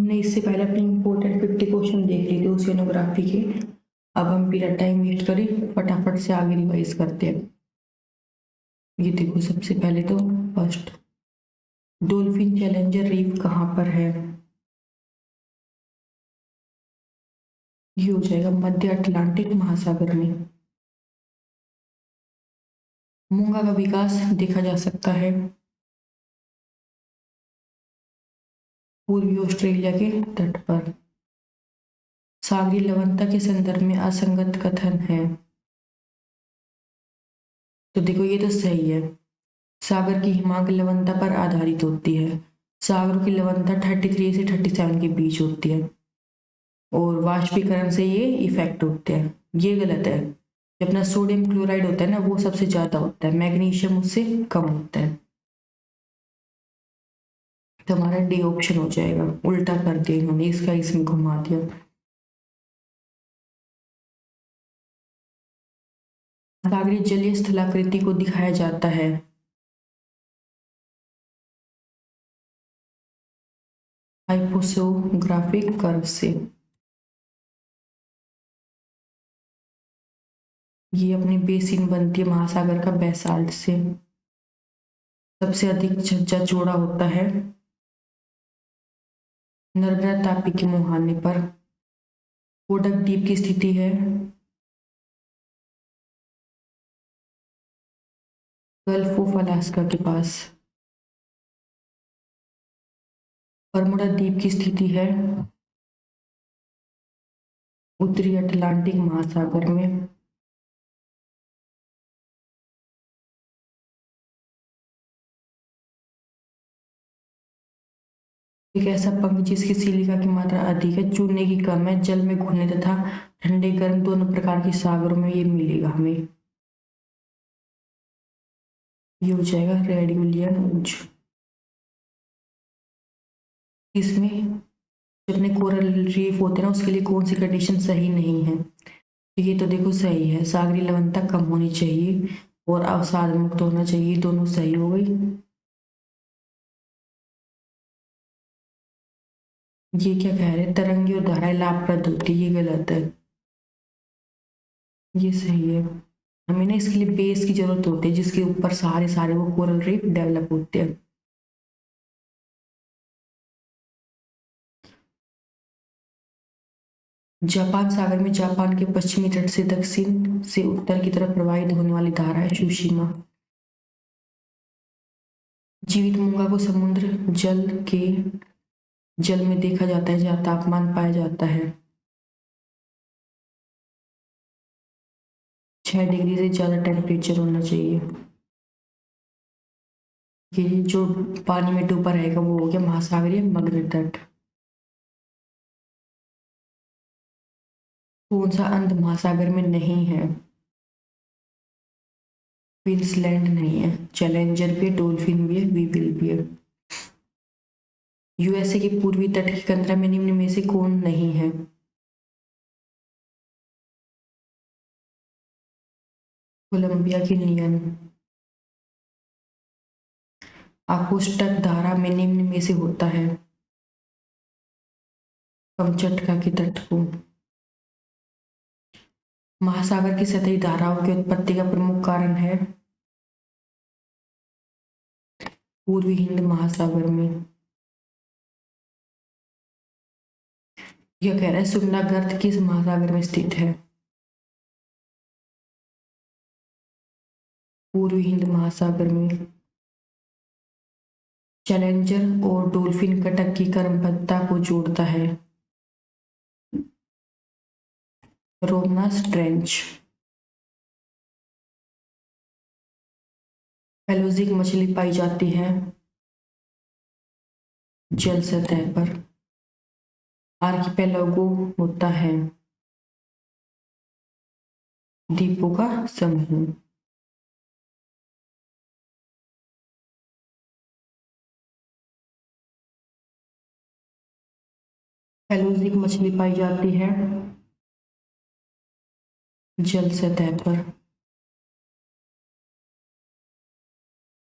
हमने इससे पहले अपने इम्पोर्टेंट 50 क्वेश्चन देख लिए थे ओशियनोग्राफी के। अब हम बिना टाइम वेस्ट करे फटाफट से आगे रिवाइज करते हैं। ये देखो, सबसे पहले तो फर्स्ट, डोल्फिन चैलेंजर रीफ कहाँ पर है? ये हो जाएगा मध्य अटलांटिक महासागर में। मूंगा का विकास देखा जा सकता है पूर्वी ऑस्ट्रेलिया के तट पर। सागरीय लवणता के संदर्भ में असंगत कथन है। तो देखो, ये तो सही है। सागर की हिमांक लवणता पर आधारित होती है। सागरों की लवणता 33 से 37 के बीच होती है और वाष्पीकरण से ये इफेक्ट होते हैं। ये गलत है। जो अपना सोडियम क्लोराइड होता है ना, वो सबसे ज्यादा होता है, मैग्नीशियम उससे कम होता है। तो हमारा डी ऑप्शन हो जाएगा। उल्टा कर दिया इन्होंने, इसका इसमें घुमा दिया। सागरीय जलीय स्थलाकृति को दिखाया जाता है हाइपोसोग्राफिक कर्व से। ये अपनी बेसिन बनती है महासागर का बेसाल्ट से। सबसे अधिक छज्जा चौड़ा होता है नर्मदा तापी के मुहाने पर। कोडक द्वीप की स्थिति है गल्फ ऑफ अलास्का के पास। बरमुडा द्वीप की स्थिति है उत्तरी अटलांटिक महासागर में। एक ऐसा पंख जिसकी सिलिका की मात्रा अधिक है, चूने की कम है, जल में घुलने तथा ठंडे गर्म दोनों प्रकार के सागरों में ये मिलेगा हमें। ये हो जाएगा रेड ऊंच। इसमें जो अपने कोरल रीफ होते हैं ना, उसके लिए कौन सी कंडीशन सही नहीं है? तो ये तो देखो सही है, सागरी लवणता कम होनी चाहिए और अवसाद मुक्त होना चाहिए, दोनों सही हो गई। ये क्या कह रहे हैं, तरंगी और धाराएं लाभप्रद होती है, ये गलत है। ये सही है। हमें ना इसके लिए बेस की जरूरत होती है जिसके ऊपर सारे सारे वो कोरल रीफ डेवलप होते हैं। जापान सागर में जापान के पश्चिमी तट से दक्षिण से उत्तर की तरफ प्रवाहित होने वाली धारा है सुशीमा। जीवित मूंगा को समुद्र जल में देखा जाता है जहाँ तापमान पाया जाता है 6 डिग्री से ज्यादा टेम्परेचर होना चाहिए। ये जो पानी में डूबा रहेगा वो हो गया महासागरीय मग्न तट। कौन सा अंध महासागर में नहीं है? क्वींसलैंड नहीं है। चैलेंजर भी है, डॉल्फिन भी है, वीविल भी है। यूएसए के पूर्वी तट की कंदरा में निम्न में से कौन नहीं है? कोलंबिया की नियन। आकोष्टक धारा में निम्न में से होता है कमचटका के तट को। महासागर की सतही धाराओं की उत्पत्ति का प्रमुख कारण है पूर्वी हिंद महासागर में। यह कह रहा है सुरना गर्त किस महासागर में स्थित है? पूर्वी हिंद महासागर में। चैलेंजर और डॉल्फिन कटक की क्रमबद्धता को जोड़ता है रोमनास ट्रेंच। पेलोजिक मछली पाई जाती है जल सतह पर। आर्किपेलागो होता है द्वीपों का समूह। पेलोजिक मछली पाई जाती है जल सतह पर।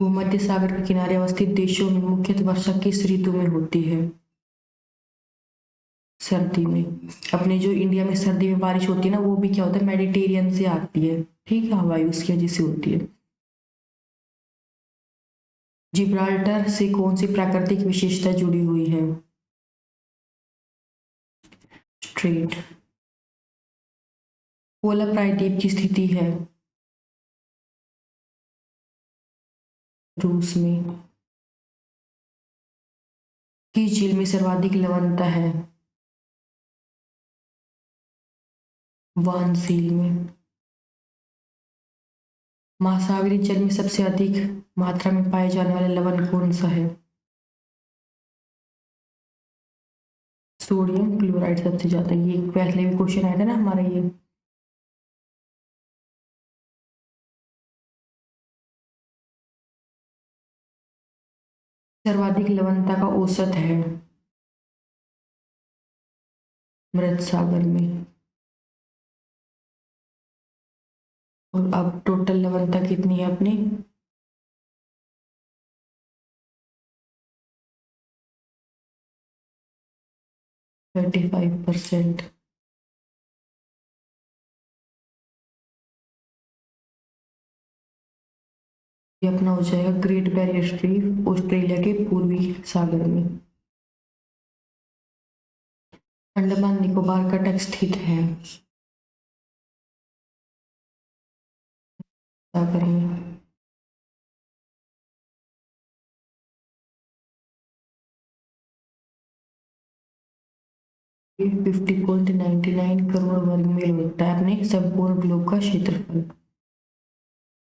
भूमध्य सागर के किनारे अवस्थित देशों में मुख्यतः वर्षा किस ऋतु में होती है? सर्दी में। अपने जो इंडिया में सर्दी में बारिश होती है ना, वो भी क्या होता है, मेडिटेरियन से आती है, ठीक है, हवाई उसकी वजह से होती है। जिब्राल्टर से कौन सी प्राकृतिक विशेषता जुड़ी हुई है? स्ट्रेट। पोलर प्रायद्वीप की स्थिति है रूस में। किस झील में सर्वाधिक लवणता है? वान झील में। महासागरीय जल में सबसे अधिक मात्रा में पाए जाने वाला लवण कौन सा है? सोडियम क्लोराइड सबसे ज्यादा। ये पहले भी क्वेश्चन आया था ना हमारा ये। सर्वाधिक लवणता का औसत है मृत सागर में। और अब टोटल लवणता कितनी है अपनी? 35%। ये अपना हो जाएगा ग्रेट बैरियर रीफ, ऑस्ट्रेलिया के पूर्वी सागर में। अंडमान निकोबार का तट स्थित है सागर में। 50.99 करोड़ वर्ग मील होता है अपने संपूर्ण ग्लोब का क्षेत्रफल।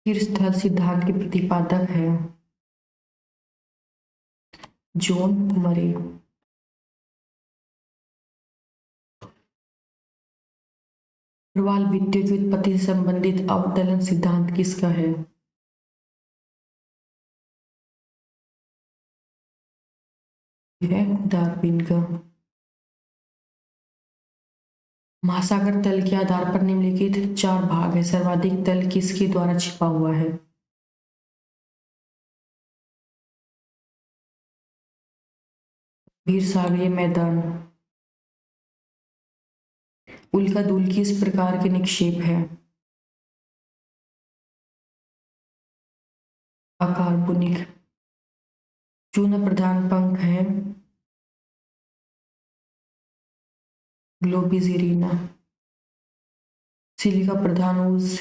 शीर्ष स्थल सिद्धांत के प्रतिपादक है जॉन मरे। प्रवाल भित्तियों की उत्पत्ति से संबंधित अवतरण सिद्धांत किसका है? यह है डार्विन का। महासागर तल के आधार पर निम्नलिखित चार भाग है, सर्वाधिक तल किसके द्वारा छिपा हुआ है? गंभीर सागरीय मैदान। उल्का धूल किस प्रकार के निक्षेप है? अकार्बनिक। चूना प्रधान पंख है ग्लोबिसिरिना। सिलिका प्रधान ऊर्ज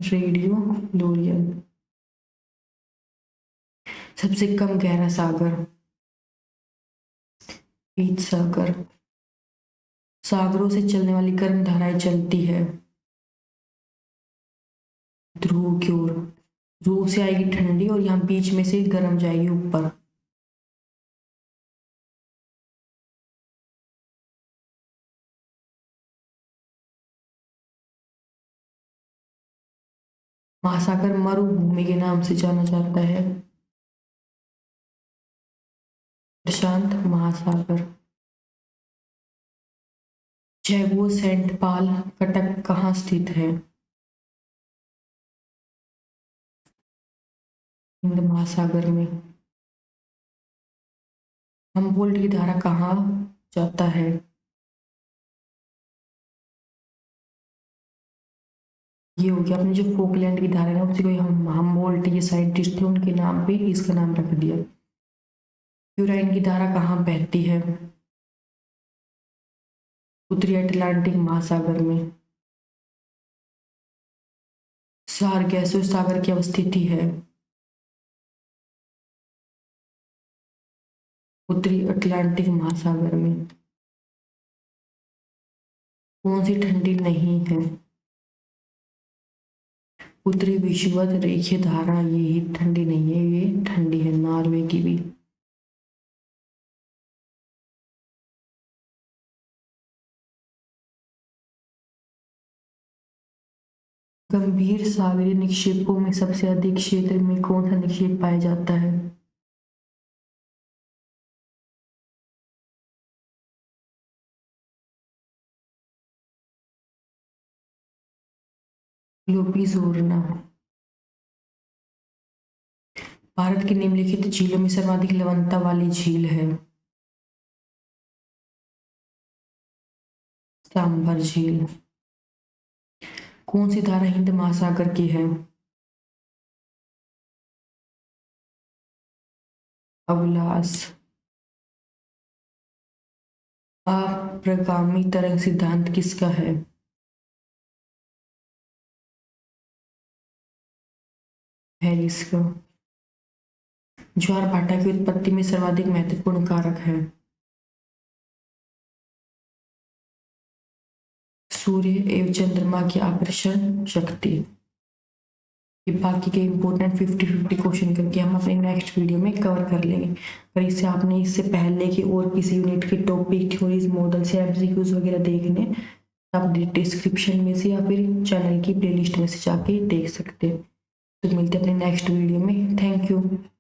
रेडियो लोरियन। सबसे कम गहरा सागर पीत सागर। सागरों से चलने वाली गर्म धाराएं चलती है ध्रुव की ओर। ध्रुव से आएगी ठंडी और यहाँ बीच में से गर्म जाएगी ऊपर। महासागर मरुभूमि के नाम से जाना जाता है प्रशांत महासागर। जैगो सेंट पाल कटक कहाँ स्थित है? हिंद महासागर में। हमबोल्ट की धारा कहाँ जाता है? ये हो गया अपने जो फोकलैंड की धारा है ना, उसी को हम हमबोल्ट ये साइंटिस्ट थे उनके नाम पे इसका नाम रख दिया। यूराइन की धारा कहाँ बहती है? उत्तरी अटलांटिक महासागर में। सारगैसो सागर की अवस्थिति है उत्तरी अटलांटिक महासागर में। कौन सी ठंडी नहीं है? उत्तरी विषुवत रेखीय धारा, ये ठंडी नहीं है, ये ठंडी है नॉर्वे की भी। गंभीर सागरीय निक्षेपों में सबसे अधिक क्षेत्र में कौन सा निक्षेप पाया जाता है? ग्लोबिसोर्ना। भारत की निम्नलिखित झीलों में सर्वाधिक लवणता वाली झील है? सांभर झील। कौन सी धारा हिंद महासागर की है? अवलास। अप्रगामी तरंग सिद्धांत किसका है? हैरिस का। ज्वार भाटा की उत्पत्ति में सर्वाधिक महत्वपूर्ण कारक है? सूर्य एवं चंद्रमा की आकर्षण शक्ति। ये बाकी के इम्पोर्टेंट 50-50 क्वेश्चन करके हम अपने नेक्स्ट वीडियो में कवर कर लेंगे। अगर इससे आपने इससे पहले की और किसी यूनिट के टॉपिक थ्योरीज मॉडल से एमसीक्यूज वगैरह देखने, आप डिस्क्रिप्शन में से या फिर चैनल की प्लेलिस्ट में से जाके देख सकते हैं। तो मिलते हैं अपने नेक्स्ट वीडियो में। Thank you.